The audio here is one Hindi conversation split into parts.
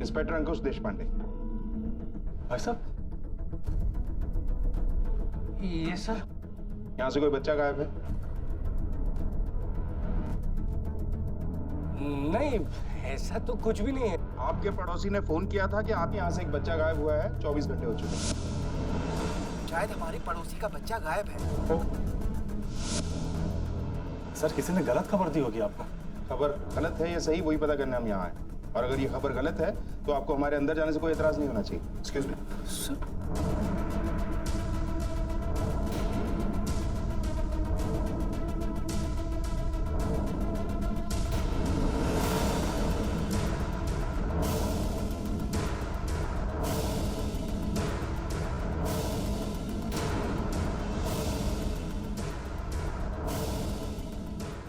इंस्पेक्टर अंकुश देशपांडे। भाई साहब, ये सर, यहाँ से कोई बच्चा गायब है? नहीं, ऐसा तो कुछ भी नहीं है। आपके पड़ोसी ने फोन किया था कि आप यहाँ से एक बच्चा गायब हुआ है, 24 घंटे हो चुके हैं। शायद हमारे पड़ोसी का बच्चा गायब है। सर, किसी ने गलत खबर दी होगी आपको। खबर गलत है या सही, वही पता करने हम यहाँ आए। और अगर ये खबर गलत है तो आपको हमारे अंदर जाने से कोई एतराज नहीं होना चाहिए। एक्सक्यूज मी सर,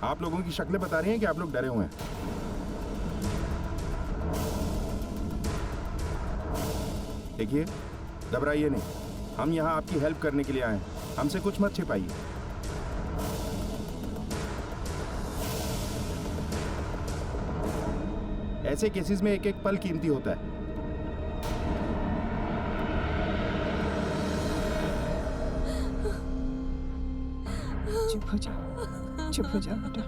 आप लोगों की शक्लें बता रही हैं कि आप लोग डरे हुए हैं। देखिए, घबराइए नहीं, हम यहाँ आपकी हेल्प करने के लिए आए हैं। हमसे कुछ मत छिपाइए। ऐसे केसेस में एक एक पल कीमती होता है। चुप हो जाओ, चुप हो जाओ बेटा।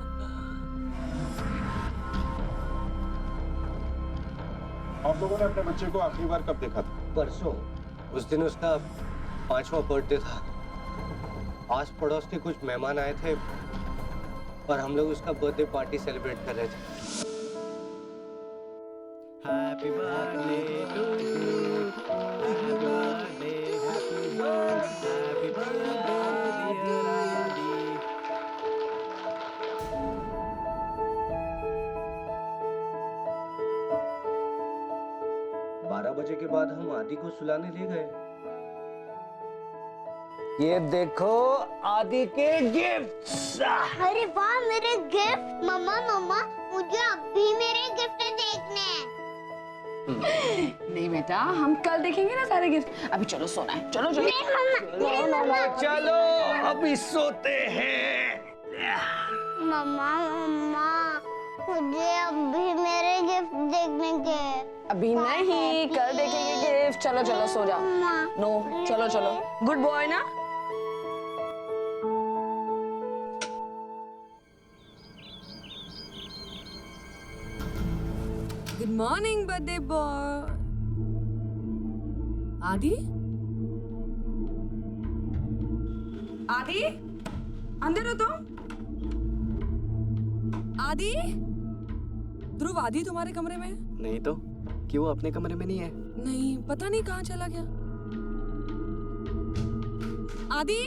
आप लोगों ने अपने बच्चे को आखिरी बार कब देखा था? परसों। उस दिन उसका 5वां बर्थडे था। आस पड़ोस के कुछ मेहमान आए थे और हम लोग उसका बर्थडे पार्टी सेलिब्रेट कर रहे थे। Happy birthday to you, happy birthday, happy birthday, happy birthday dear Aadi. 12 बजे के बाद हम आदि को सुलाने ले गए। ये देखो आदि के गिफ्ट्स। अरे वाह, मेरे गिफ्ट। मम्मा मम्मा, मुझे अभी मेरे गिफ्ट देखने हैं। नहीं बेटा, हम कल देखेंगे ना सारे गिफ्ट। अभी चलो सोना है, चलो चलो। नहीं मम्मा, चलो अभी सोते हैं। मम्मा मम्मा, मुझे अभी मेरे गिफ्ट देखने के। अभी नहीं, कल देखेंगे गिफ्ट। चलो चलो सो जाओ। नो, चलो चलो। गुड बॉय ना। Good morning birthday boy. आदि, आदि, अंदर हो तुम। आदि, ध्रुव, आदि तुम्हारे कमरे में है? नहीं तो क्यों, वो अपने कमरे में नहीं है? नहीं, पता नहीं कहाँ चला गया। आदि,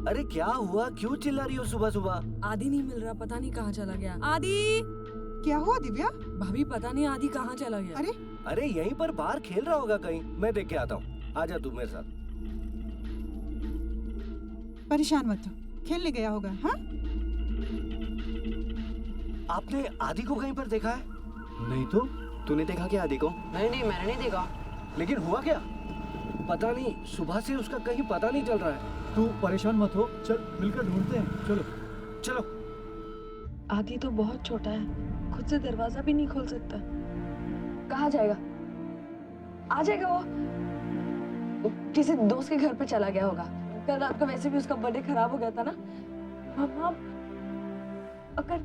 अरे क्या हुआ, क्यों चिल्ला रही हो सुबह सुबह? आदि नहीं मिल रहा, पता नहीं कहाँ चला गया। आदि, क्या हुआ दिव्या? भाभी पता नहीं आदि कहाँ चला गया। अरे अरे यहीं पर बाहर खेल रहा होगा कहीं, मैं देख के आता हूँ। आजा तू मेरे साथ। परेशान मत हो, खेलने गया होगा। हाँ, आपने आदि को कहीं पर देखा है? नहीं तो, तूने देखा क्या आदि को? नहीं नहीं, मैंने नहीं देखा। लेकिन हुआ क्या पता नहीं, सुबह से उसका कहीं पता नहीं चल रहा है। तू परेशान मत हो, चल मिलकर ढूंढते हैं। चलो चलो। आदि तो बहुत छोटा है, खुद से दरवाजा भी नहीं खोल सकता। कहाँ जाएगा? आ जाएगा वो किसी दोस्त के घर पे चला गया होगा। कल रात को वैसे भी उसका बर्थडे खराब हो गया था ना। मम्मा, अगर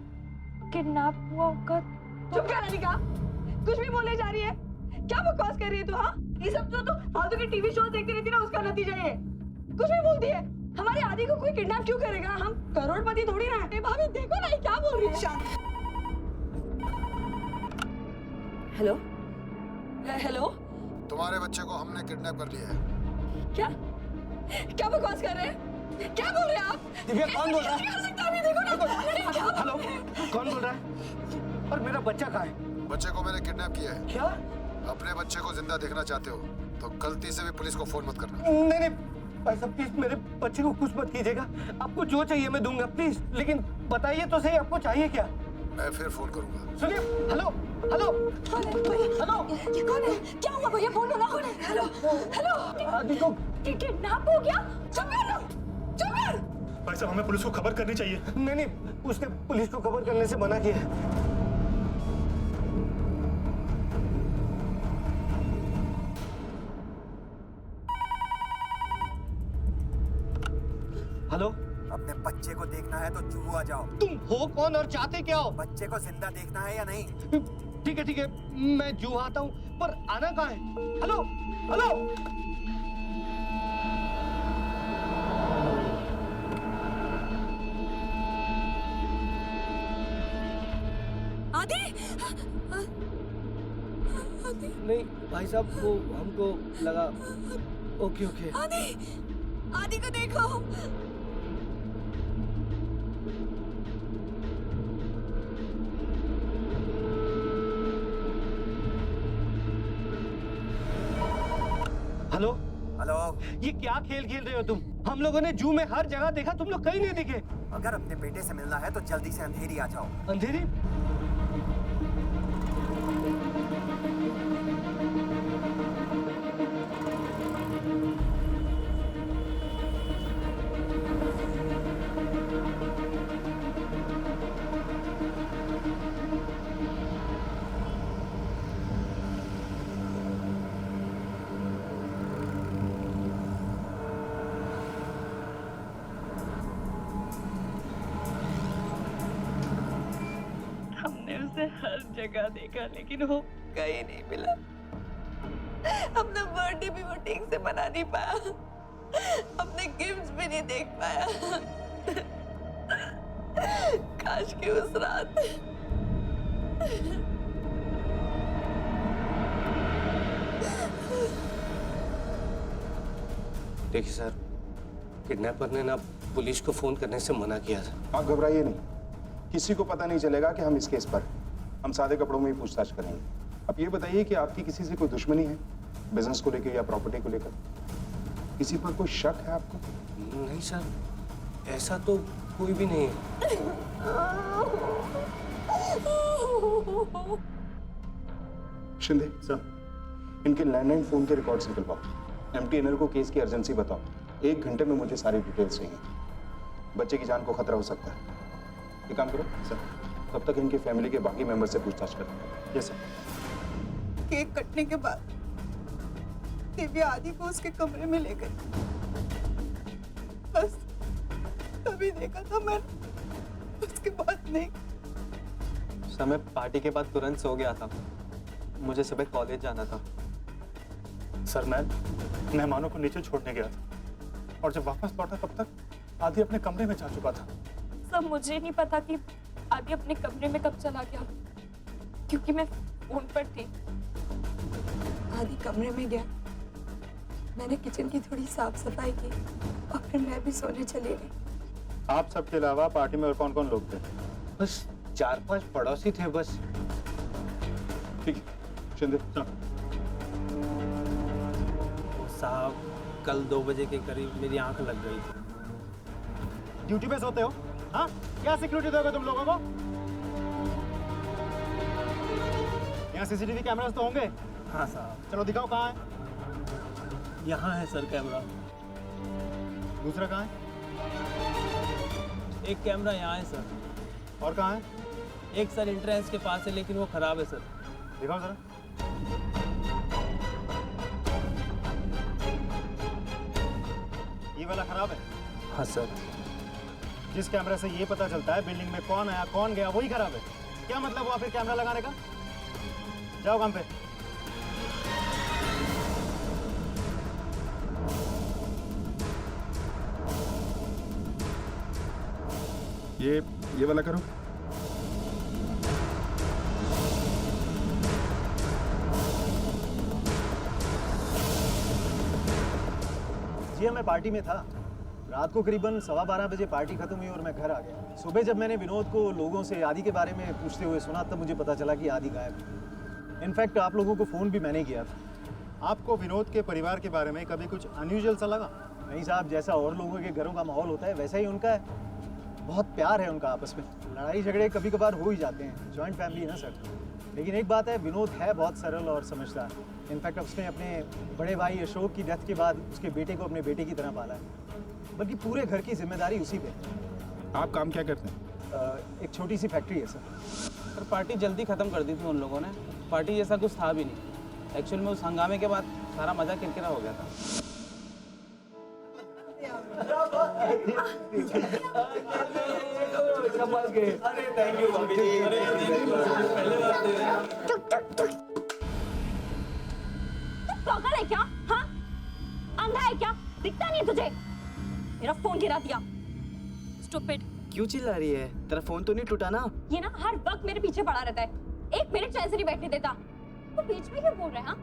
किडनैप हुआ होगा। चुप कर अनिका, कुछ भी बोले जा रही है। क्या बकवास कर रही है तू? हाँ, ये सब तो तू फालतू के टीवी शो देखती रहती ना, उसका नतीजा ये। कुछ भी बोलती है। हमारे आदि को कोई किडनैप क्यों करेगा? हम करोड़पति थोड़ी ना है। भाभी देखो ना, ये क्या बोल रही है। हेलो हेलो, तुम्हारे बच्चे को हमने किडनैप कर लिया है। क्या क्या बकवास कर रहे हैं? क्या बोल रहे हैं आप? दिव्या, कौन बोल रहा है? नहीं कर सकता, अभी देखो ना। हेलो, कौन बोल रहा है? और मेरा बच्चा कहाँ है? बच्चे को मैंने किडनैप किया है। क्या? अपने बच्चे को जिंदा देखना चाहते हो तो गलती से भी पुलिस को फोन मत करना। नहीं नहीं भाई साहब, प्लीज मेरे बच्चे को कुछ मत कीजिएगा। आपको जो चाहिए मैं दूंगा, प्लीज। लेकिन बताइए तो सही, आपको चाहिए क्या? मैं फिर फोन करूंगा। सुनिए, हेलो हेलो हेलो, ये कौन है? क्या हुआ भैया? फोन लो ना। कौन है? हेलो हेलो, आदि को किडनैप हो गया? चुप कर, चुप कर। भाई साहब, हमें पुलिस को खबर करनी चाहिए। नहीं नहीं, उसने पुलिस को खबर करने से मना किया है। हेलो, अपने बच्चे को देखना है तो जू आ जाओ। तुम हो कौन और चाहते क्या हो? बच्चे को जिंदा देखना है या नहीं? ठीक है, मैं जू आता हूँ, पर आना कहाँ है? हेलो हेलो, आदि नहीं भाई साहब, वो हमको लगा। Okay okay. आदि आदि को देखो। हेलो हेलो, ये क्या खेल खेल रहे हो तुम? हम लोगों ने जू में हर जगह देखा, तुम लोग कहीं नहीं दिखे। अगर अपने बेटे से मिलना है तो जल्दी से अंधेरी आ जाओ। अंधेरी? हमने उसे हर जगह देखा लेकिन वो कहीं नहीं मिला। अपना बर्थडे भी वो ठीक से मना नहीं पाया, अपने गिफ्ट्स भी नहीं देख पाया। काश कि उस रात देखिए सर, किडनैपर ने ना पुलिस को फोन करने से मना किया था। आप घबराइए नहीं, किसी को पता नहीं चलेगा कि हम इस केस पर हम सादे कपड़ों में ही पूछताछ करेंगे। अब ये बताइए कि आपकी किसी से कोई दुश्मनी है, बिजनेस को लेकर या प्रॉपर्टी को लेकर? किसी पर कोई शक है आपको? नहीं सर, ऐसा तो कोई भी नहीं है। शिंदे सर, इनके लैंडलाइन फोन के रिकॉर्ड्स निकलवाओ। एमटी एनएल को केस की अर्जेंसी बताओ। 1 घंटे में मुझे सारी डिटेल्स चाहिए। बच्चे की जान को खतरा हो सकता है। ये काम करो सर, तब तक इनके फैमिली के बाकी मेंबर से पूछताछ करो। Yes sir. केक कटने के बाद दिव्या आदि को उसके कमरे में ले गई। बस तभी देखा था मैंने, उसके बाद नहीं। सर मैं पार्टी के बाद तुरंत सो गया था, मुझे सुबह कॉलेज जाना था। सर मैं मेहमानों को नीचे छोड़ने गया था और जब वापस लौटा तब तक आदि अपने कमरे में जा चुका था। सब मुझे नहीं पता कि आदि अपने कमरे में कब चला गया, क्योंकि मैं फोन पर थी। आदि कमरे में गया, मैंने किचन की थोड़ी साफ सफाई की और फिर मैं भी सोने चली गई। आप सबके अलावा पार्टी में और कौन कौन लोग थे? बस 4-5 पड़ोसी थे बस। ठीक है शिंदे सर। साहब कल 2 बजे के करीब मेरी आंख लग गई थी। ड्यूटी पे सोते हो? हाँ, क्या सिक्योरिटी दोगे तुम लोगों को? यहाँ सीसीटीवी कैमरास तो होंगे? हाँ साहब। चलो दिखाओ कहाँ है। यहाँ है सर कैमरा। दूसरा कहाँ है? एक कैमरा यहाँ है सर। और कहाँ है? एक सर एंट्रेंस के पास है लेकिन वो खराब है सर। दिखाओ जरा। ये वाला खराब है? हाँ सर। जिस कैमरे से ये पता चलता है बिल्डिंग में कौन आया कौन गया, वही खराब है। क्या मतलब हुआ फिर कैमरा लगाने का? जाओ काम पे। ये वाला करो। जी मैं पार्टी में था। रात को करीबन 12:15 बजे पार्टी खत्म हुई और मैं घर आ गया। सुबह जब मैंने विनोद को लोगों से आदि के बारे में पूछते हुए सुना तब मुझे पता चला कि आदि गायब है। इनफैक्ट आप लोगों को फ़ोन भी मैंने किया था। आपको विनोद के परिवार के बारे में कभी कुछ अनयूजुअल सा लगा? नहीं साहब, जैसा और लोगों के घरों का माहौल होता है वैसा ही उनका है। बहुत प्यार है उनका आपस में। लड़ाई झगड़े कभी कभार हो ही जाते हैं, जॉइंट फैमिली है ना सर। लेकिन एक बात है, विनोद है बहुत सरल और समझदार। इनफैक्ट उसने अपने बड़े भाई अशोक की डेथ के बाद उसके बेटे को अपने बेटे की तरह पाला है, बल्कि पूरे घर की जिम्मेदारी उसी पे है। आप काम क्या करते हैं? एक छोटी सी फैक्ट्री है सर। सर पार्टी जल्दी ख़त्म कर दी थी उन लोगों ने। पार्टी जैसा कुछ था भी नहीं। एक्चुअल में उस हंगामे के बाद सारा मज़ा किरकिरा हो गया था। संभाल के। अरे थैंक यू भाभी जी। अरे पहले बार दे रहे हैं। पागल है क्या? हाँ, अंधा है क्या? दिखता नहीं है तुझे? मेरा फोन गिरा दिया। स्टूपिड। क्यों चिल्ला रही है? तेरा फोन तो नहीं टूटा ना? ये ना हर वक्त मेरे पीछे पड़ा रहता है, एक मिनट चैन से नहीं बैठने देता। तो बीच में क्यों बोल रहे हैं? हाँ,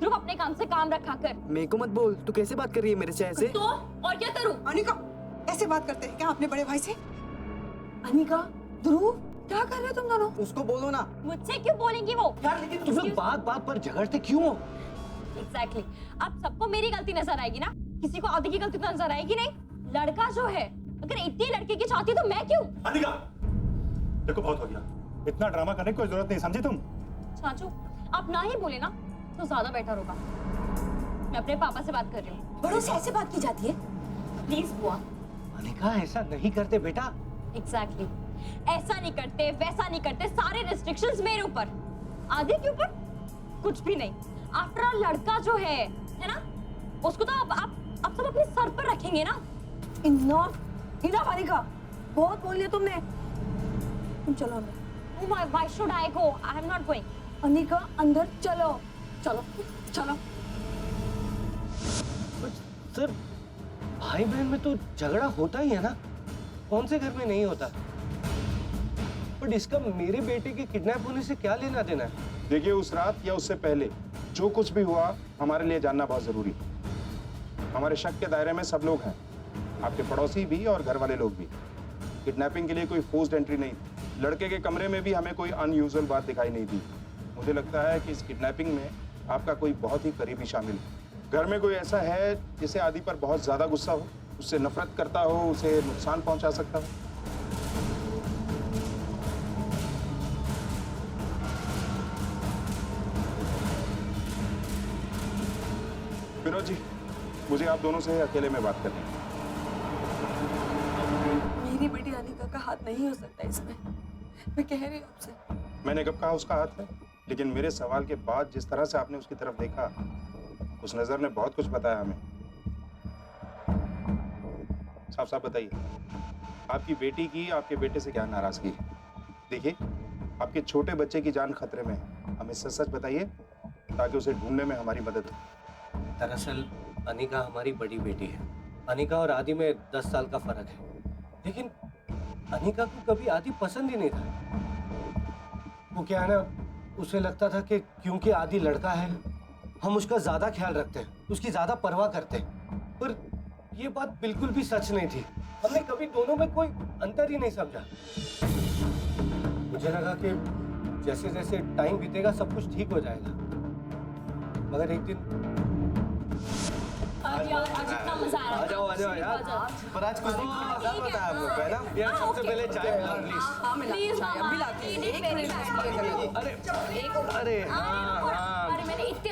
लोग अपने काम से काम रखा कर। मेरे को मत बोल, तू कैसे बात कर रही है मेरे से ऐसे? तो और क्या करूं? अनिका, ऐसे बात करते हैं क्या अपने बड़े भाई से? अनिका, ध्रुव, क्या कर रहे हो तुम दोनों? उसको बोलो ना। मुझसे क्यों बोलेंगी वो? यार लेकिन तुम लोग बात बात पर झगड़ते क्यों हो? एग्जैक्टली। अब सबको मेरी गलती नजर आएगी ना, किसी को आदि की गलती तो नजर आएगी नहीं। लड़का जो है, अगर इतनी लड़के की चाहती तो मैं क्यों? अनिका, देखो बहुत हो गया, इतना ड्रामा करने की कोई जरूरत नहीं, समझी तुम? चाचू, आप ना ही बोले ना तो ज्यादा बेटर होगा। मैं अपने पापा से बात कर रही हूँ। बड़ों से ऐसे बात की जाती है? प्लीज बुआ। अनिका ऐसा नहीं करते बेटा। एग्जैक्टली। ऐसा नहीं करते, वैसा नहीं करते, सारे रिस्ट्रिक्शंस मेरे ऊपर। आदि के ऊपर कुछ भी नहीं। आफ्टर ऑल लड़का जो है ना, उसको तो आप सब अपने सर पर रखेंगे ना। इनफ अनिका, बहुत बोल लिया तुमने। तुम चलो अंदर। Why should I go? I am not going. Anika अंदर चलो। चलो, चलो। सर, भाई बहन में तो झगड़ा होता ही है ना, कौन से घर में नहीं होता? बट इसका मेरे बेटे के किडनैप होने से क्या लेना देना है? देखिए, उस रात या उससे पहले जो कुछ भी हुआ हमारे लिए जानना बहुत जरूरी है। हमारे शक के दायरे में सब लोग हैं, आपके पड़ोसी भी और घर वाले लोग भी। किडनैपिंग के लिए कोई फोर्स्ड एंट्री नहीं थी। लड़के के कमरे में भी हमें कोई अनयूजुअल बात दिखाई नहीं दी। मुझे लगता है कि इस किडनैपिंग में आपका कोई बहुत ही करीबी शामिल है। घर में कोई ऐसा है जिसे आदि पर बहुत ज्यादा गुस्सा हो, उससे नफरत करता हो, उसे नुकसान पहुंचा सकता हो? विनोद जी, मुझे आप दोनों से अकेले में बात करनी है। मेरी बेटी अनिका का हाथ नहीं हो सकता इसमें। मैं कह रही हूँ आपसे। मैंने कब कहा उसका हाथ है? लेकिन मेरे सवाल के बाद जिस तरह से आपने उसकी तरफ देखा, उस नजर ने बहुत कुछ बताया हमें। साफ साफ बताइए, आपकी बेटी की आपके बेटे से क्या नाराजगी है? देखिए, आपके छोटे बच्चे की जान खतरे में है। हमें सच सच बताइए ताकि उसे ढूंढने में हमारी मदद हो। दरअसल अनिका हमारी बड़ी बेटी है। अनिका और आदि में 10 साल का फर्क है, लेकिन अनिका को कभी आदि पसंद ही नहीं था। वो क्या है ना, उसे लगता था कि क्योंकि आदि लड़का है, हम उसका ज्यादा ख्याल रखते हैं, उसकी ज्यादा परवाह करते हैं। पर ये बात बिल्कुल भी सच नहीं थी। हमने कभी दोनों में कोई अंतर ही नहीं समझा। मुझे लगा कि जैसे जैसे टाइम बीतेगा सब कुछ ठीक हो जाएगा, मगर एक दिन आज इतना मजा आ रहा है। आ जाओ यार। पर आज कुछ नहीं पता है आपको, है ना? यार सबसे पहले चाय पिलाओ प्लीज। प्लीज अभी लाती हूँ। अरे हाँ। अरे मैंने इतनी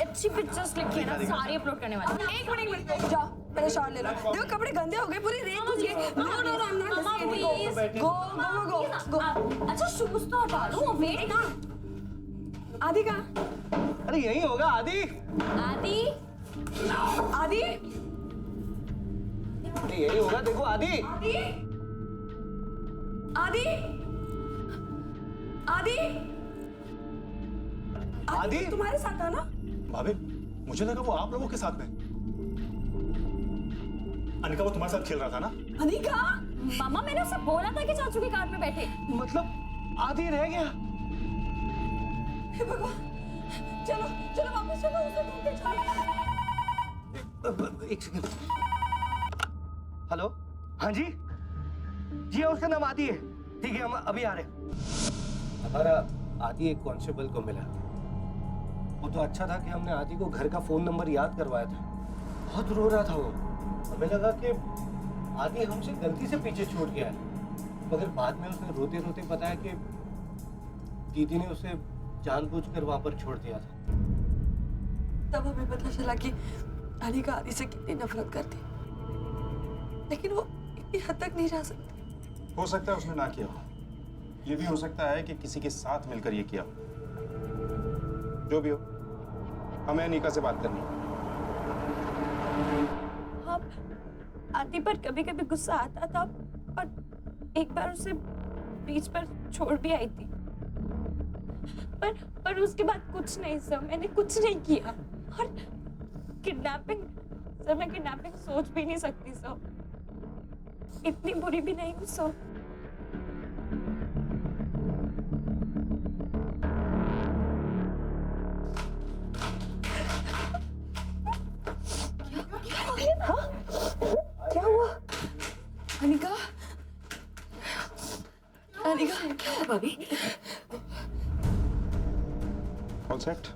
अच्छी पिक्चर्स लिखी है ना, सारी अपलोड करने वाली। एक मिनट जाओ, पहले शॉट ले लो। देखो कपड़े गंदे हो गए, पूरी रेत घुस गई। No I am not. Go. अच्छा शूज तो हटा दो, वेट ना। आदि का? अरे यही होगा आदि। आदि अरे यही होगा, देखो आदि। आदि तुम्हारे साथ था ना? भाभी, मुझे लगा वो आप लोगों के साथ में। अनिका वो तुम्हारे साथ खेल रहा था ना? अनिका? मामा, मैंने उसे बोला था कि चाचू की कार में बैठे। मतलब आदि रह गया। हे भगवान, चलो वापस चलो, उसे ढूंढ के चलो। एक सेकंड। हेलो, हाँ जी, उसका नाम आदि है। ठीक है, हम अभी आ रहे हैं। हमारा आदि एक कांस्टेबल को मिला। वो तो अच्छा था कि हमने आदि को घर का फोन नंबर याद करवाया था। बहुत रो रहा था वो। हमें लगा कि आदि हमसे गलती से पीछे छूट गया है, मगर बाद में उसने रोते रोते बताया कि दीदी ने उसे जानबूझकर वहां पर छोड़ दिया था। तब हमें पता चला कि अनिका आदि से कितनी नफरत करती, लेकिन वो इतनी हद तक नहीं जा सकती। हो सकता है उसने ना किया हो, ये भी हो सकता है कि किसी के साथ मिलकर ये किया हो। जो भी हो, हमें अनिका से बात करनी है। आदि पर कभी कभी गुस्सा आता था, पर एक बार उसे बीच पर छोड़ भी आई थी। पर उसके बाद कुछ नहीं सर, मैंने कुछ नहीं किया। और किडनैपिंग सर, मैं किडनैपिंग सोच भी नहीं सकती सर, इतनी बुरी भी नहीं हूँ सर। क्या हुआ? अनिका, अनिका, क्या हुआ भाभी? All set?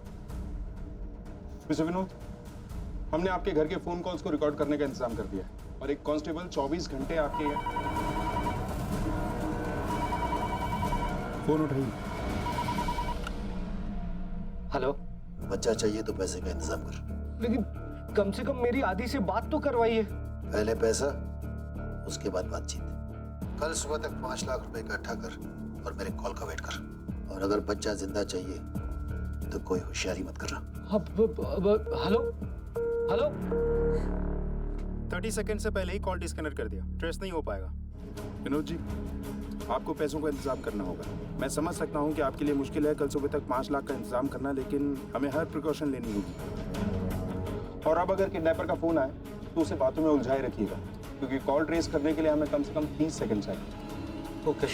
मिस्टर विनोद, हमने आपके घर के फोन कॉल्स को रिकॉर्ड करने का इंतजाम कर दिया है और एक कांस्टेबल 24 घंटे आपके फोन उठाइए। हेलो। बच्चा चाहिए तो पैसे का इंतजाम कर। लेकिन कम से कम मेरी आदि से बात तो करवाइए। पहले पैसा, उसके बाद बातचीत। कल सुबह तक 5 लाख रुपए इकट्ठा कर और मेरे कॉल का वेट कर। और अगर बच्चा जिंदा चाहिए तो कोई होशियारी मत करना। Hello hello. 30 सेकंड से पहले ही कॉल डिस्कनेक्ट कर दिया, ट्रेस नहीं हो पाएगा। विनोद जी, आपको पैसों का इंतजाम करना होगा। मैं समझ सकता हूं कि आपके लिए मुश्किल है कल सुबह तक 5 लाख का इंतजाम करना, लेकिन हमें हर प्रिकॉशन लेनी होगी। और अब अगर किडनैपर का फोन आए तो उसे बातों में उलझाए रखिएगा, क्योंकि कॉल ट्रेस करने के लिए हमें कम से कम 30 सेकंड चाहिए। ओके।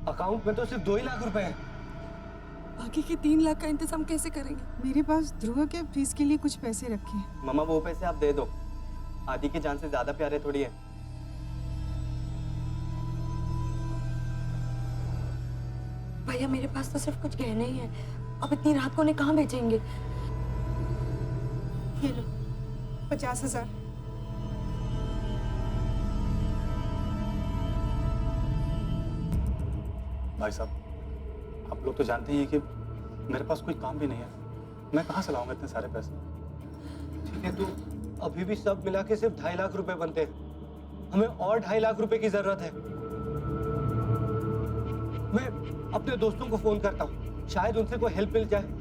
अकाउंट में तो सिर्फ 2 ही लाख रुपए हैं। बाकी के 3 लाख का इंतजाम कैसे करेंगे? मेरे पास ध्रुव के फीस के लिए कुछ पैसे रखे हैं। मम्मा वो पैसे आप दे दो, आदि की जान से ज्यादा प्यारे थोड़ी है। भैया मेरे पास तो सिर्फ कुछ गहने ही हैं, अब इतनी रात को उन्हें कहाँ बेचेंगे? ये लो 50,000। भाई साहब, आप लोग तो जानते ही हैं कि मेरे पास कोई काम भी नहीं है, मैं कहाँ से लाऊंगा इतने सारे पैसे? ठीक है, तो अभी भी सब मिला के सिर्फ 2.5 लाख रुपए बनते हैं। हमें और 2.5 लाख रुपए की जरूरत है। मैं अपने दोस्तों को फोन करता हूँ, शायद उनसे कोई हेल्प मिल जाए।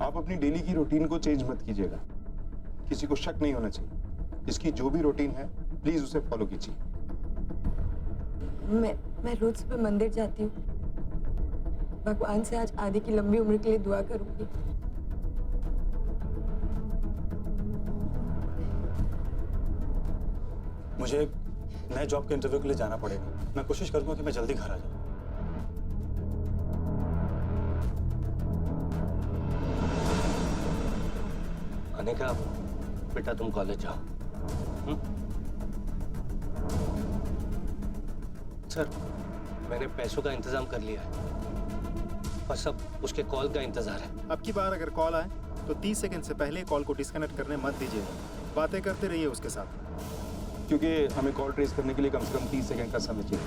आप अपनी डेली की रूटीन को चेंज मत कीजिएगा, किसी को शक नहीं होना चाहिए। इसकी जो भी रूटीन है प्लीज उसे फॉलो कीजिए। मैं रोज सुबह मंदिर जाती हूँ, भगवान से आज आदि की लंबी उम्र के लिए दुआ करूंगी। मुझे एक नए जॉब के इंटरव्यू के लिए जाना पड़ेगा। मैं कोशिश करूंगा कि मैं जल्दी घर आ जाऊं। अनिका, बेटा तुम कॉलेज जाओ। सर, मैंने पैसों का इंतजाम कर लिया है, बस अब उसके कॉल का इंतजार है। अब की बार अगर कॉल आए तो 30 सेकंड से पहले कॉल को डिस्कनेक्ट करने मत दीजिएगा, बातें करते रहिए उसके साथ, क्योंकि हमें कॉल ट्रेस करने के लिए कम से कम 30 सेकंड का समय चाहिए।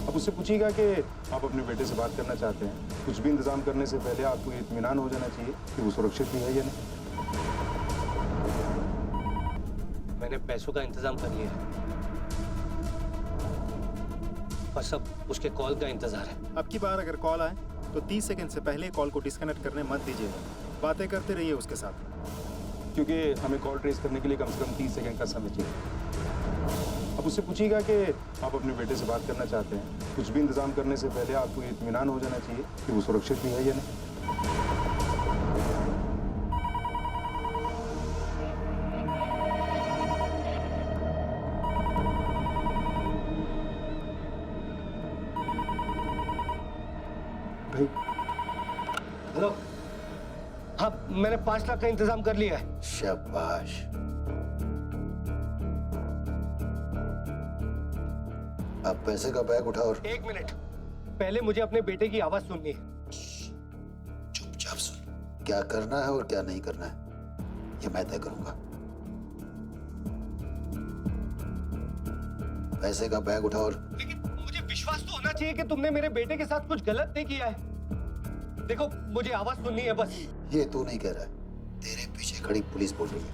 अब उससे पूछिएगा कि आप अपने बेटे से बात करना चाहते हैं। कुछ भी इंतजाम करने से पहले आपको इत्मीनान हो जाना चाहिए कि वो सुरक्षित भी है या नहीं। मैंने पैसों का इंतजाम कर लिया है, बस अब उसके कॉल का इंतजार है। अब की बार अगर कॉल आए तो 30 सेकंड से पहले कॉल को डिस्कनेक्ट करने मत दीजिएगा, बातें करते रहिए उसके साथ, क्योंकि हमें कॉल ट्रेस करने के लिए कम से कम 30 सेकंड का समय चाहिए। अब उससे पूछिएगा कि आप अपने बेटे से बात करना चाहते हैं। कुछ भी इंतजाम करने से पहले आपको इत्मीनान हो जाना चाहिए कि वो सुरक्षित भी है या नहीं। भाई? हेलो, हाँ मैंने 5 लाख का इंतजाम कर लिया है। शाबाश। अब पैसे का बैग उठाओ और 1 मिनट, पहले मुझे अपने बेटे की आवाज सुननी है। चुपचाप सुन। क्या करना है और क्या नहीं करना है ये मैं तय करूंगा। पैसे का बैग उठाओ और लेकिन मुझे विश्वास तो होना चाहिए कि तुमने मेरे बेटे के साथ कुछ गलत नहीं किया है। देखो मुझे आवाज सुननी है बस। ये तू नहीं कह रहा है, तेरे पीछे खड़ी पुलिस बोल रही है।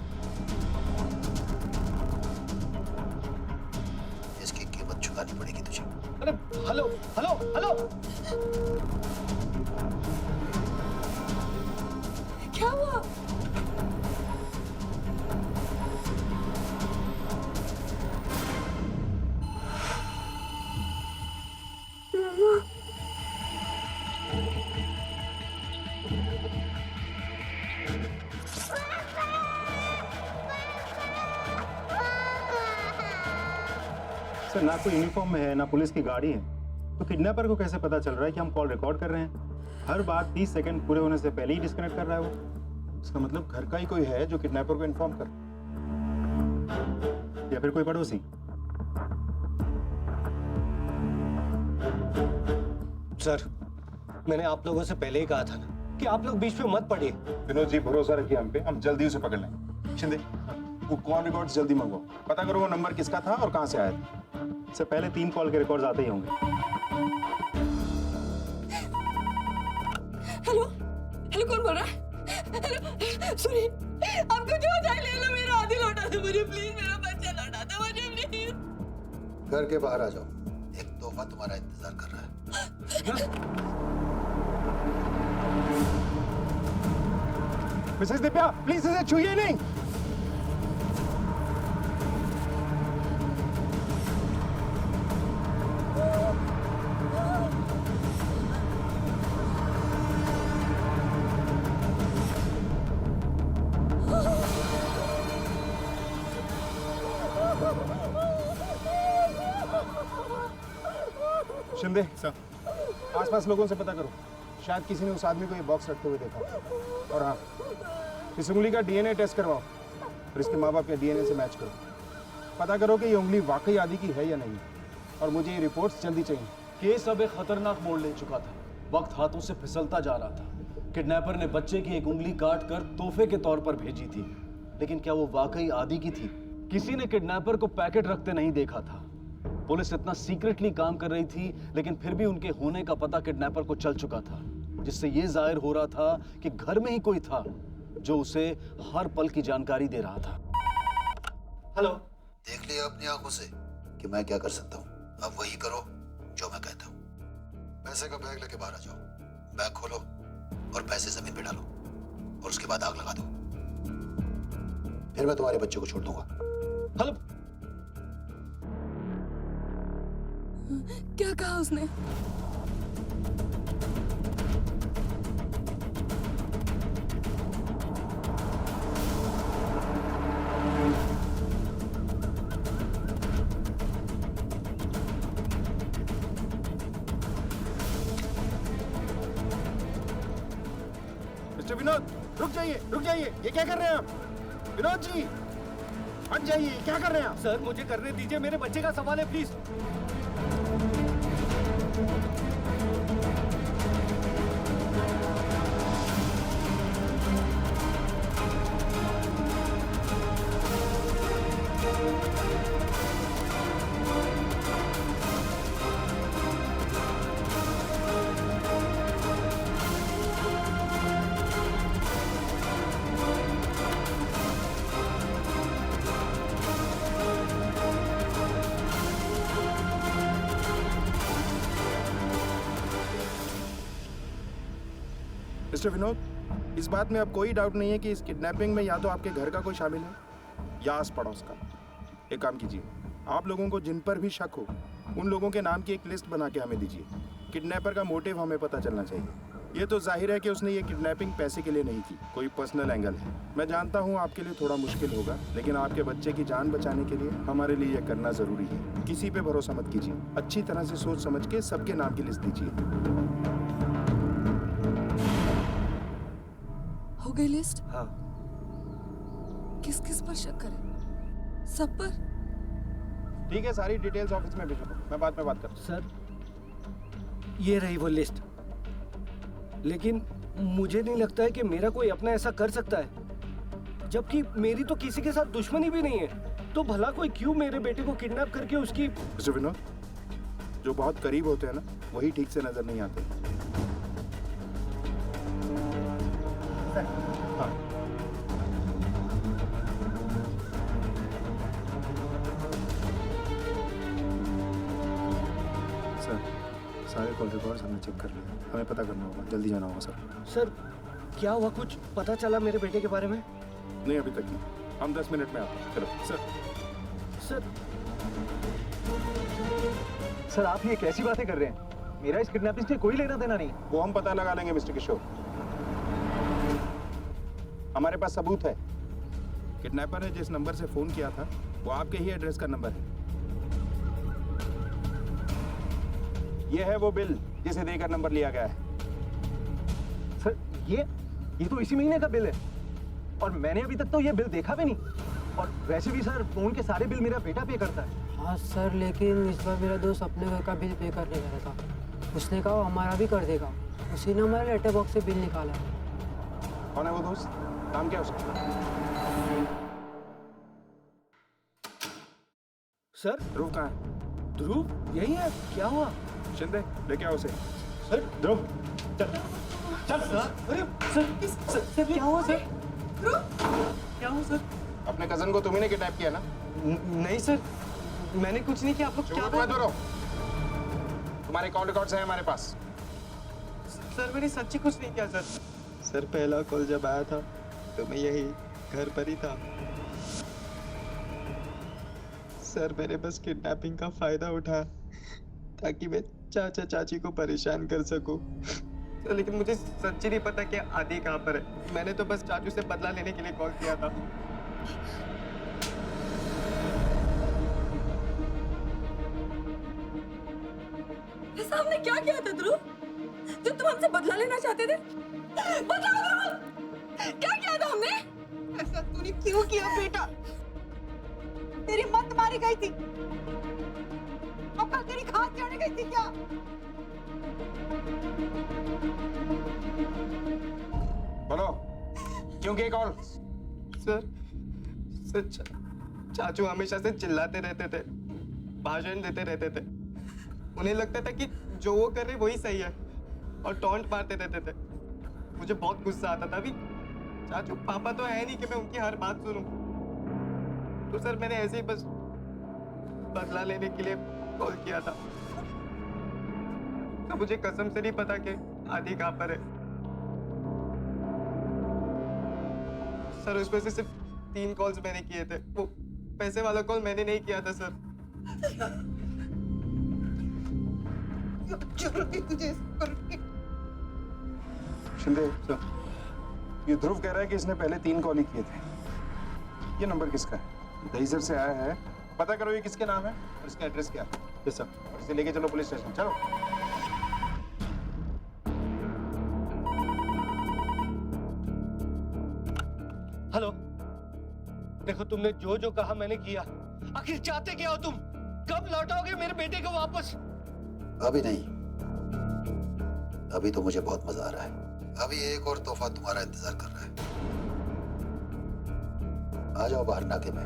इसकी कीमत चुकानी पड़ेगी तुझे। अरे हेलो हेलो हेलो, क्या हुआ? सर ना कोई यूनिफॉर्म में है ना पुलिस की गाड़ी है, तो किडनैपर को कैसे पता चल रहा है कि हम कॉल रिकॉर्ड कर रहे हैं? हर बात 30 सेकंड पूरे होने से पहले ही डिस्कनेक्ट कर रहा है वो। इसका मतलब घर का ही कोई है जो किडनैपर को इन्फॉर्म कर, या फिर कोई पड़ोसी। सर मैंने आप लोगों से पहले ही कहा था ना कि आप लोग बीच में मत पड़िए। विनोद जी भरोसा रखिए हम पे, हम जल्दी उसे पकड़ लेंगे। शिंदे वो कॉल रिकॉर्ड जल्दी मंगवाओ, पता करो वो नंबर किसका था और कहां से आया था। इससे पहले 3 कॉल के रिकॉर्ड्स आते ही होंगे। हेलो हेलो, कौन बोल रहा है? हेलो सुनिए, आपको जो चाहिए ले लो, मेरा आदि लौटा दो मुझे प्लीज, मेरा बच्चा लौटा दो मुझे प्लीज। घर के बाहर आ जाओ, एक तोहफा तुम्हारा इंतजार कर रहा है। मिसेस दिव्या प्लीज इसे छूइए नहीं। शिंदे सर, आसपास लोगों से पता करो, शायद किसी ने उस आदमी को ये बॉक्स रखते हुए देखा। और हाँ, इस उंगली का डीएनए टेस्ट करवाओ और इसके माँ बाप के डीएनए से मैच करो। पता करो कि ये उंगली वाकई आदि की है या नहीं, और मुझे ये रिपोर्ट्स जल्दी चाहिए। केस अब एक खतरनाक मोड़ ले चुका था। वक्त हाथों से फिसलता जा रहा था। किडनैपर ने बच्चे की एक उंगली काट कर तोहफे के तौर पर भेजी थी, लेकिन क्या वो वाकई आदि की थी? किसी ने किडनैपर को पैकेट रखते नहीं देखा था। पुलिस इतना सीक्रेटली काम कर रही थी, लेकिन फिर भी उनके होने का पता किडनैपर को चल चुका था, जिससे ये जाहिर हो रहा था कि घर में ही कोई था जो उसे हर पल की जानकारी दे रहा था। हेलो, देख लिया अपनी आंखों से कि मैं क्या कर सकता हूँ। अब वही करो जो मैं कहता हूँ। पैसे का बैग लेके बाहर आ जाओ, बैग खोलो और पैसे जमीन पे डालो और उसके बाद आग लगा दो। फिर मैं तुम्हारे बच्चे को छोड़ दूंगा। हेलो, क्या कहा उसने? मिस्टर विनोद रुक जाइए, रुक जाइए, ये क्या कर रहे हैं आप? विनोद जी हट जाइए, क्या कर रहे हैं आप? सर मुझे करने दीजिए, मेरे बच्चे का सवाल है प्लीज। मिस्टर विनोद, इस बात में अब कोई डाउट नहीं है कि इस किडनैपिंग में या तो आपके घर का कोई शामिल है या आस पड़ोस का। एक काम कीजिए, आप लोगों को जिन पर भी शक हो उन लोगों के नाम की एक लिस्ट बना के हमें दीजिए। किडनैपर का मोटिव हमें पता चलना चाहिए। ये तो जाहिर है कि उसने ये किडनैपिंग पैसे के लिए नहीं की, कोई पर्सनल एंगल है। मैं जानता हूँ आपके लिए थोड़ा मुश्किल होगा, लेकिन आपके बच्चे की जान बचाने के लिए हमारे लिए यह करना जरूरी है। किसी पे भरोसा मत कीजिए, अच्छी तरह से सोच समझ के सबके नाम की लिस्ट दीजिए। गई लिस्ट? हाँ। किस किस पर शक करें? सब पर? ठीक है, सारी डिटेल्स ऑफिस में भेजो, मैं बाद में बात करता सर, ये रही वो लिस्ट। लेकिन मुझे नहीं लगता है कि मेरा कोई अपना ऐसा कर सकता है, जबकि मेरी तो किसी के साथ दुश्मनी भी नहीं है। तो भला कोई क्यों मेरे बेटे को किडनैप करके उसकी... मिस्टर विनोद, जो बहुत करीब होते हैं ना, वही ठीक से नजर नहीं आते। हाँ। सर, सारे कॉल रिकॉर्ड्स हमने चेक कर लिए, हमें पता करना होगा, जल्दी जाना होगा सर। सर, क्या हुआ? कुछ पता चला मेरे बेटे के बारे में? नहीं, अभी तक नहीं। हम 10 मिनट में आते हैं। चलो सर। सर आप ये कैसी बातें कर रहे हैं? मेरा इस किडनैपिंग से कोई लेना देना नहीं। वो हम पता लगा लेंगे मिस्टर किशोर। हमारे पास सबूत है। किडनैपर ने जिस नंबर से फोन किया था वो आपके ही एड्रेस का नंबर है। ये है वो बिल जिसे देकर नंबर लिया गया है। सर ये तो इसी महीने का बिल है और मैंने अभी तक तो ये बिल देखा भी नहीं। और वैसे भी सर फोन के सारे बिल मेरा बेटा पे करता है। हाँ सर, लेकिन इस बार मेरा दोस्त अपने घर का बिल पे करने गया था। उसने कहा हमारा भी कर देगा। उसी ने हमारे लेटर बॉक्स से बिल निकाला। कौन है वो दोस्त? नाम क्या उसका? सर, ध्रुव कहाँ है? ध्रुव यही है। क्या हुआ? शिंदे, लेके आओ उसे। सर ध्रुव, चल चल सर। अरे सर क्या हुआ सर? क्या हुआ सर? अपने कजन को तुम्ही ने किडनैप किया ना? नहीं सर, मैंने कुछ नहीं किया। आप लोग क्या मत बोलो। तुम्हारे कॉल रिकॉर्ड्स हैं हमारे पास। सर, मैंने सच्ची कुछ नहीं किया सर। सर, पहला कॉल जब आया था तो मैं यही घर पर ही था। सर, मैंने बस किडनैपिंग का फायदा उठाया ताकि मैं चाचा चाची को परेशान कर सकूं। सर, लेकिन मुझे सच्ची नहीं पता कि आदि कहाँ पर है। मैंने तो बस चाचू से बदला लेने के लिए कॉल किया था। ऐसा हमने क्या किया था ध्रुव जो तुम हमसे बदला लेना चाहते थे? बताओ ध्रुव, क्या किया था हमने? ऐसा तूने क्यों किया बेटा? तेरी मत मारी गई थी, अब कल तेरी खास जाने गई थी क्या? बोलो, क्यों किए कॉल? सर, चाचू हमेशा से चिल्लाते रहते थे, भाषण देते रहते थे। उन्हें लगता था कि जो वो कर रहे वही सही है और टॉन्ट मारते रहते थे। मुझे बहुत गुस्सा आता था। अभी चाचू पापा तो है नहीं कि मैं उनकी हर बात सुनूं। तो सर, मैंने ऐसे ही बस बदला लेने के लिए कॉल किया था। तो मुझे कसम से नहीं पता कि आदि कहाँ पर है। सर, उसमें से सिर्फ 3 कॉल्स मैंने किए थे। वो पैसे वाला कॉल मैंने नहीं किया था सर। तुझे शिंदे, ये ध्रुव कह रहा है कि इसने पहले 3 कॉल ही किए थे। ये नंबर किसका है? दहीसर से आया है। पता करो ये किसके नाम है और इसका एड्रेस क्या है। Yes sir. और इसे लेके चलो पुलिस स्टेशन। चलो। हेलो, देखो तुमने जो जो कहा मैंने किया। आखिर चाहते क्या हो तुम? कब लौटाओगे मेरे बेटे को वापस? अभी नहीं, अभी तो मुझे बहुत मजा आ रहा है। अभी एक और तोहफा तुम्हारा इंतजार कर रहा है। आ जाओ बाहर नाके में।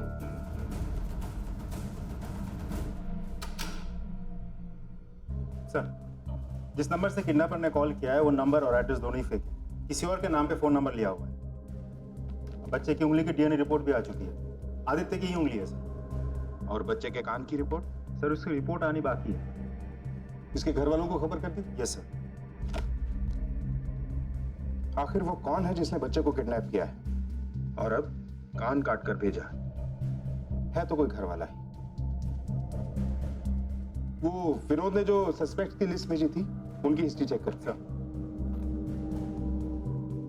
सर, जिस नंबर से किडनैपर ने कॉल किया है वो नंबर और एड्रेस दोनों ही फेक है। किसी और के नाम पे फोन नंबर लिया हुआ है। बच्चे की उंगली की डीएनए रिपोर्ट भी आ चुकी है। आदित्य की ही उंगली है सर। और बच्चे के कान की रिपोर्ट? सर, उसकी रिपोर्ट आनी बाकी है। इसके घर वालों को खबर कर दी? Yes sir. आखिर वो कौन है जिसने बच्चे को किडनैप किया है और अब कान काट कर भेजा है? तो कोई घर वाला है। वो विनोद ने जो सस्पेक्ट की लिस्ट भेजी थी उनकी हिस्ट्री चेक कर। सर,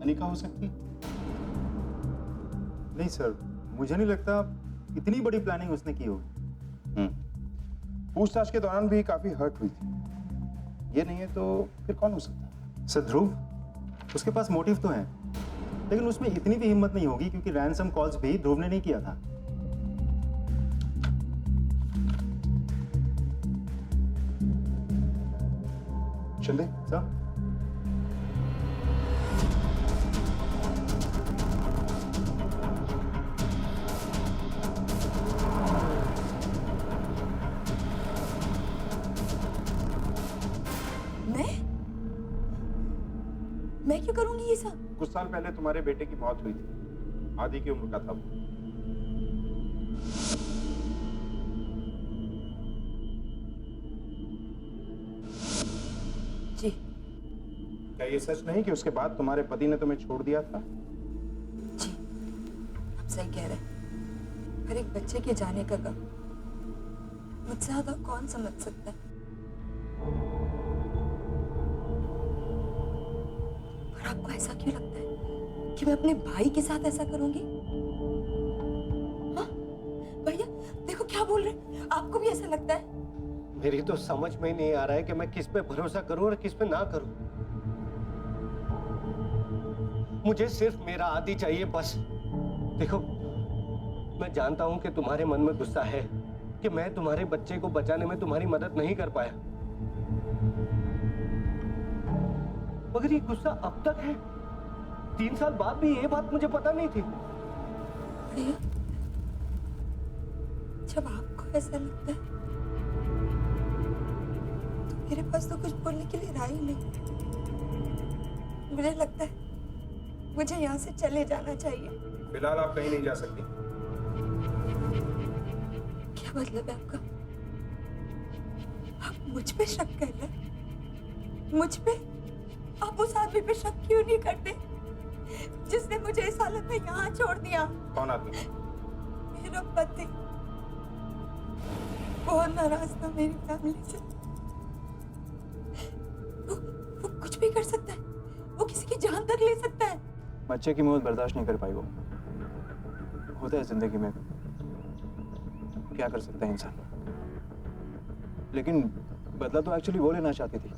अनिका हो सकती? नहीं सर, मुझे नहीं लगता इतनी बड़ी प्लानिंग उसने की होगी। पूछताछ के दौरान भी काफी हर्ट हुई थी। ये नहीं है तो फिर कौन हो सकता है? सर, ध्रुव, उसके पास मोटिव तो है, लेकिन उसमें इतनी भी हिम्मत नहीं होगी क्योंकि रैंसम कॉल्स भी ध्रुव ने नहीं किया था। शिंदे सर, मैं क्यों करूंगी ये सब? कुछ साल पहले तुम्हारे बेटे की मौत हुई थी, आदि की उम्र का था वो। जी। क्या ये सच नहीं कि उसके बाद तुम्हारे पति ने तुम्हें छोड़ दिया था? जी, आप सही कह रहे हैं। पर एक बच्चे के जाने का गम मुझसे ज्यादा कौन समझ सकता है? पर आपको ऐसा क्यों लगता है कि मैं अपने भाई के साथ ऐसा करूंगी? हाँ? भैया देखो क्या बोल रहे हैं, आपको भी ऐसा लगता है? मेरी तो समझ में ही नहीं आ रहा है कि मैं किस पे भरोसा करूं और किस पे ना करूं। मुझे सिर्फ मेरा आदि चाहिए बस। देखो, मैं जानता हूं कि तुम्हारे मन में गुस्सा है कि मैं तुम्हारे बच्चे को बचाने में तुम्हारी मदद नहीं कर पाया, मगर ये गुस्सा अब तक है। 3 साल बाद भी ये बात मुझे पता नहीं थी। भैया, जब आपको ऐसा लगता है तो मेरे पास तो कुछ बोलने के लिए राय ही नहीं। मुझे लगता है मुझे यहाँ से चले जाना चाहिए। फिलहाल आप कहीं नहीं जा सकती। क्या मतलब है आपका? आप मुझ पे शक कर रहे हैं? मुझ पे? आप उस आदमी पे शक क्यों नहीं करते जिसने मुझे इस हालत में यहाँ छोड़ दिया? कौन आदमी? मेरा पति बहुत नाराज था मेरी फैमिली से। वो कुछ भी कर सकता है, वो किसी की जान तक ले सकता है। बच्चे की मौत बर्दाश्त नहीं कर पाई वो। होता है जिंदगी में, क्या कर सकता है इंसान। लेकिन बदला तो एक्चुअली वो लेना चाहती थी।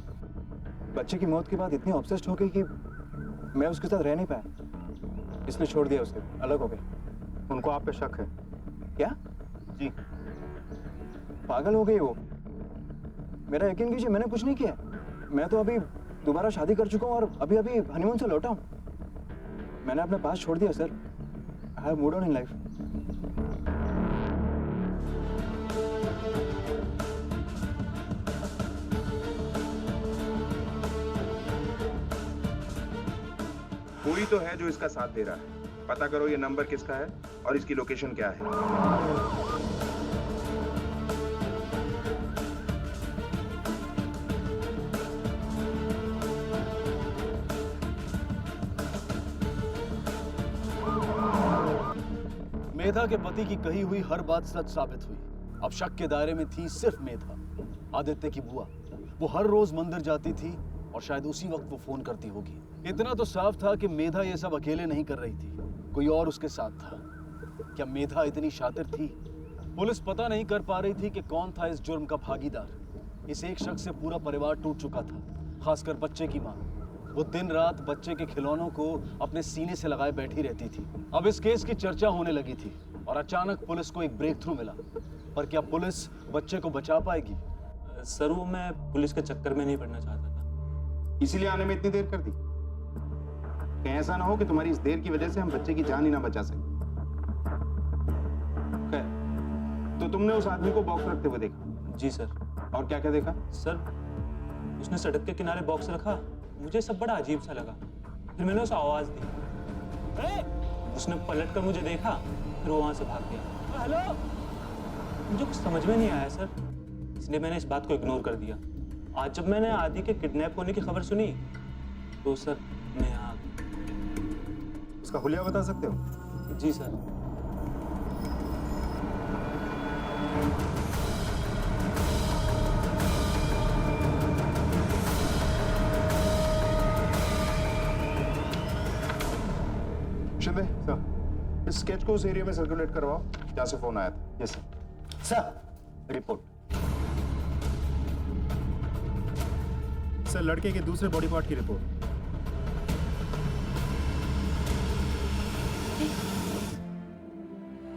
बच्चे की मौत के बाद इतनी ऑब्सेस्ड हो गई कि मैं उसके साथ रह नहीं पाया, इसलिए छोड़ दिया उसे, अलग हो गए। उनको आप पे शक है? क्या? जी। पागल हो गई वो। मेरा यकीन कीजिए, मैंने कुछ नहीं किया। मैं तो अभी दोबारा शादी कर चुका हूँ और अभी अभी हनीमून से लौटा हूँ। मैंने अपना पास छोड़ दिया sir. I have moved on in life. कोई तो है जो इसका साथ दे रहा है। पता करो ये नंबर किसका है और इसकी लोकेशन क्या है। मेधा के पति की कही हुई हर बात सच साबित हुई। अब शक के दायरे में थी सिर्फ मेधा, आदित्य की बुआ। वो हर रोज मंदिर जाती थी और शायद उसी वक्त वो फोन करती होगी। इतना तो साफ था कि मेधा ये सब अकेले नहीं कर रही थी, कोई और उसके साथ था। क्या मेधा इतनी शातिर थी? पुलिस पता नहीं कर पा रही थी कि कौन था इस जुर्म का भागीदार। इस एक शख्स से पूरा परिवार टूट चुका था, खासकर बच्चे की माँ। वो दिन रात बच्चे के खिलौनों को अपने सीने से लगाए बैठी रहती थी। अब इस केस की चर्चा होने लगी थी और अचानक पुलिस को एक ब्रेक थ्रू मिला। पर क्या पुलिस बच्चे को बचा पाएगी? सर, वो मैं पुलिस के चक्कर में नहीं पड़ना चाहता था, इसीलिए आने में इतनी देर कर दी। कहीं ऐसा ना हो कि तुम्हारी इस देर की वजह से हम बच्चे की जान ही ना बचा सके। तो तुमने उस आदमी को बॉक्स रखते हुए देखा? जी सर। और क्या क्या देखा? सर, उसने सड़क के किनारे बॉक्स रखा, मुझे सब बड़ा अजीब सा लगा। फिर मैंने उसे आवाज दी, उसने पलट कर मुझे देखा, फिर वो वहां से भाग गया। हेलो? मुझे कुछ समझ में नहीं आया सर, इसलिए मैंने इस बात को इग्नोर कर दिया। आज जब मैंने आदि के किडनैप होने की खबर सुनी तो सर मैं यहाँ आ गया। उसका हुलिया बता सकते हो? जी सर। शिंदे सर, इस स्केच को उस एरिया में सर्कुलेट करवाओ जहां से फोन आया था। Yes sir. Sir, report. Sir, लड़के के दूसरे बॉडी पार्ट की रिपोर्ट।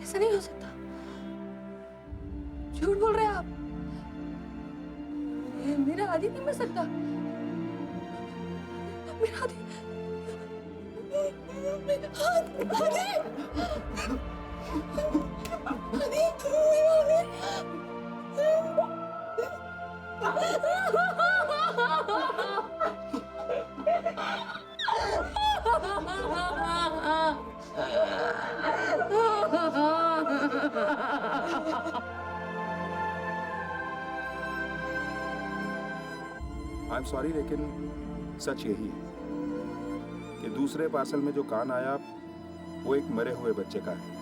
ऐसा नहीं हो सकता, झूठ बोल रहे हैं आप। मेरा आदि नहीं मर सकता, मेरा आदि आई एम सॉरी, लेकिन सच यही है कि दूसरे पार्सल में जो कान आया वो एक मरे हुए बच्चे का है।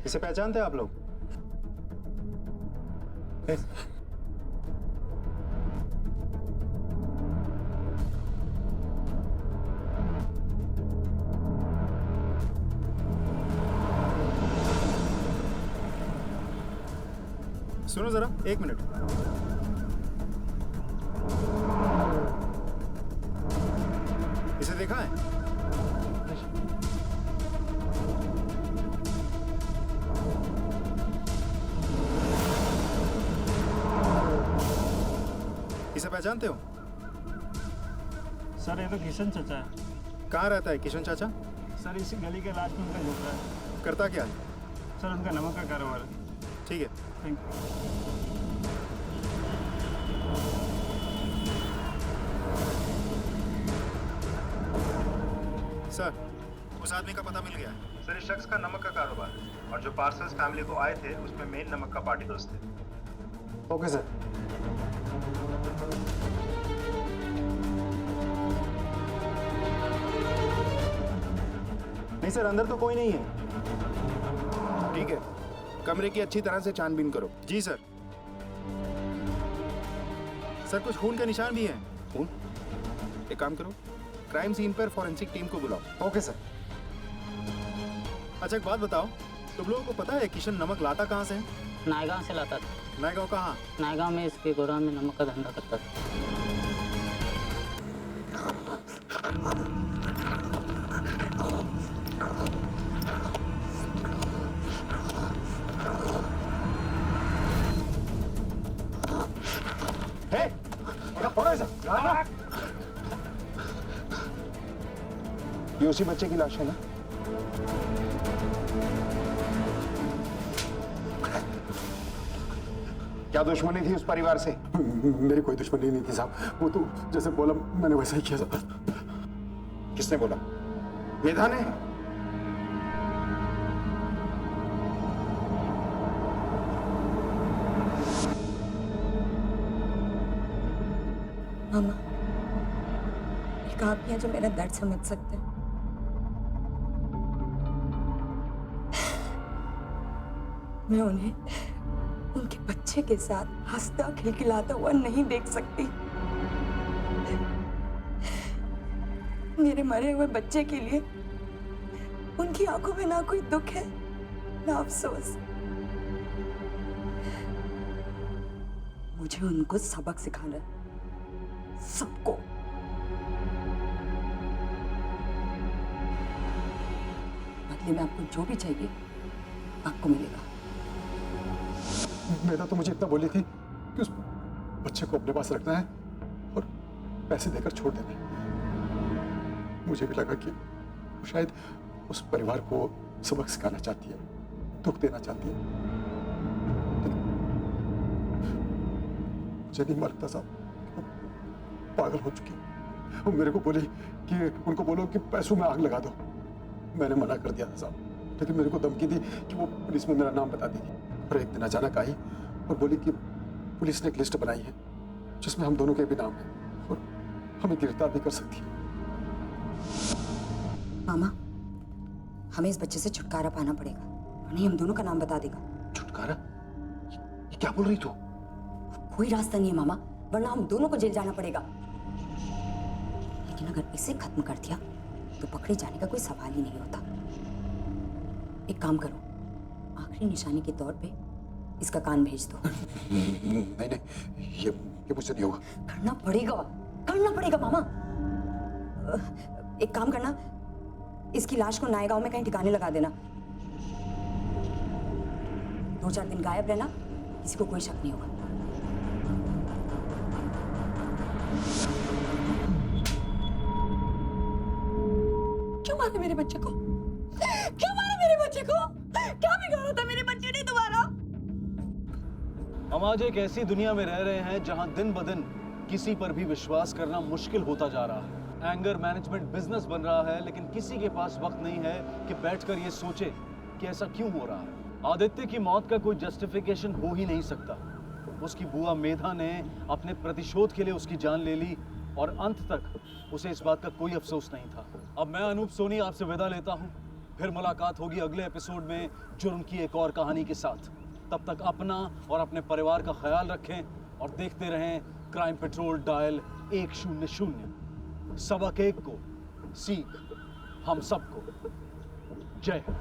इसे पहचानते हैं आप लोग? सुनो जरा, एक मिनट। इसे देखा है? इसे पहचानते हो? सर ये तो किशन चाचा है। कहाँ रहता है किशन चाचा? सर इसी गली के लास्ट में उनका झोपड़ा है। करता क्या है? सर उनका नमक का कारोबार है। ठीक है, थैंक यू। सर, उस आदमी का पता मिल गया है। सर, इस शख्स का नमक का कारोबार है और जो पार्सल्स फैमिली को आए थे उसमें मेन नमक का पार्टी दोस्त थे। Okay sir. नहीं सर, अंदर तो कोई नहीं है। ठीक है, कमरे की अच्छी तरह से छानबीन करो। जी सर। सर, कुछ खून के निशान भी हैं। खून? एक काम करो, क्राइम सीन पर फॉरेंसिक टीम को बुलाओ। Okay sir. अच्छा एक बात बताओ, तुम लोगों को पता है किशन नमक लाता कहाँ से है? नायगांव से लाता था। नायगांव कहाँ? नायगांव में इसके गोदाम में नमक का धंधा करता था। ये उसी बच्चे की लाश है ना? क्या दुश्मनी थी उस परिवार से? मेरी कोई दुश्मनी नहीं थी साहब, वो तो जैसे बोला मैंने वैसा ही किया था। किसने बोला? मेधा ने? मामा, एक आप ही हैं जो मेरा दर्द समझ सकते हैं। मैं उन्हें उनके बच्चे के साथ हंसता खिलखिलाता हुआ नहीं देख सकती। मेरे मरे हुए बच्चे के लिए उनकी आंखों में ना कोई दुख है ना अफसोस। मुझे उनको सबक सिखाना है, सबको। बदले में आपको जो भी चाहिए आपको मिलेगा। मेरा तो मुझे इतना बोली थी कि उस बच्चे को अपने पास रखना है और पैसे देकर छोड़ देना है। मुझे भी लगा कि वो शायद उस परिवार को सबक सिखाना चाहती है, दुख देना चाहती है। मुझे नहीं मालूम था साहब, पागल हो चुकी है। वो मेरे को बोली कि उनको बोलो कि पैसों में आग लगा दो। मैंने मना कर दिया था साहब, लेकिन मेरे को धमकी दी कि वो पुलिस में मेरा नाम बता देगी। और एक दिन अचानक आई और बोली कि पुलिस ने एक लिस्ट बनाई है जिसमें हम दोनों के भी नाम है और हमें गिरफ्तार भी कर सकती है। मामा, हमें इस बच्चे से छुटकारा पाना पड़ेगा, नहीं हम दोनों का नाम बता देगा। छुटकारा? ये क्या बोल रही तू? कोई रास्ता नहीं है मामा, वरना हम दोनों को जेल जाना पड़ेगा। लेकिन अगर इसे खत्म कर दिया तो पकड़े जाने का कोई सवाल ही नहीं होता। एक काम करो, आखिरी निशानी के तौर पे इसका कान भेज दो। नहीं, ये मुझसे नहीं होगा। करना पड़ेगा मामा। एक काम करना, इसकी लाश को नायगांव में कहीं ठिकाने लगा देना। 2-4 दिन गायब रहना, किसी को कोई शक नहीं होगा। क्यों मारे मेरे बच्चे को? क्यों मारे मेरे बच्चे को? क्या बिगाड़ा था मेरे बच्चे ने तुम्हारा? हम आज एक ऐसी दुनिया में रह रहे हैं जहां दिन ब दिन किसी पर भी विश्वास करना मुश्किल होता जा रहा है। एंगर मैनेजमेंट बिजनेस बन रहा है, लेकिन किसी के पास वक्त नहीं है कि बैठकर ये सोचे कि ऐसा क्यों हो रहा है। आदित्य की मौत का कोई जस्टिफिकेशन हो ही नहीं सकता। उसकी बुआ मेधा ने अपने प्रतिशोध के लिए उसकी जान ले ली और अंत तक उसे इस बात का कोई अफसोस नहीं था। अब मैं अनूप सोनी आपसे विदा लेता हूँ। फिर मुलाकात होगी अगले एपिसोड में जुर्म की एक और कहानी के साथ। तब तक अपना और अपने परिवार का ख्याल रखें और देखते रहें क्राइम पेट्रोल डायल 100। सबक एक को सीख हम सबको। जय हिंद।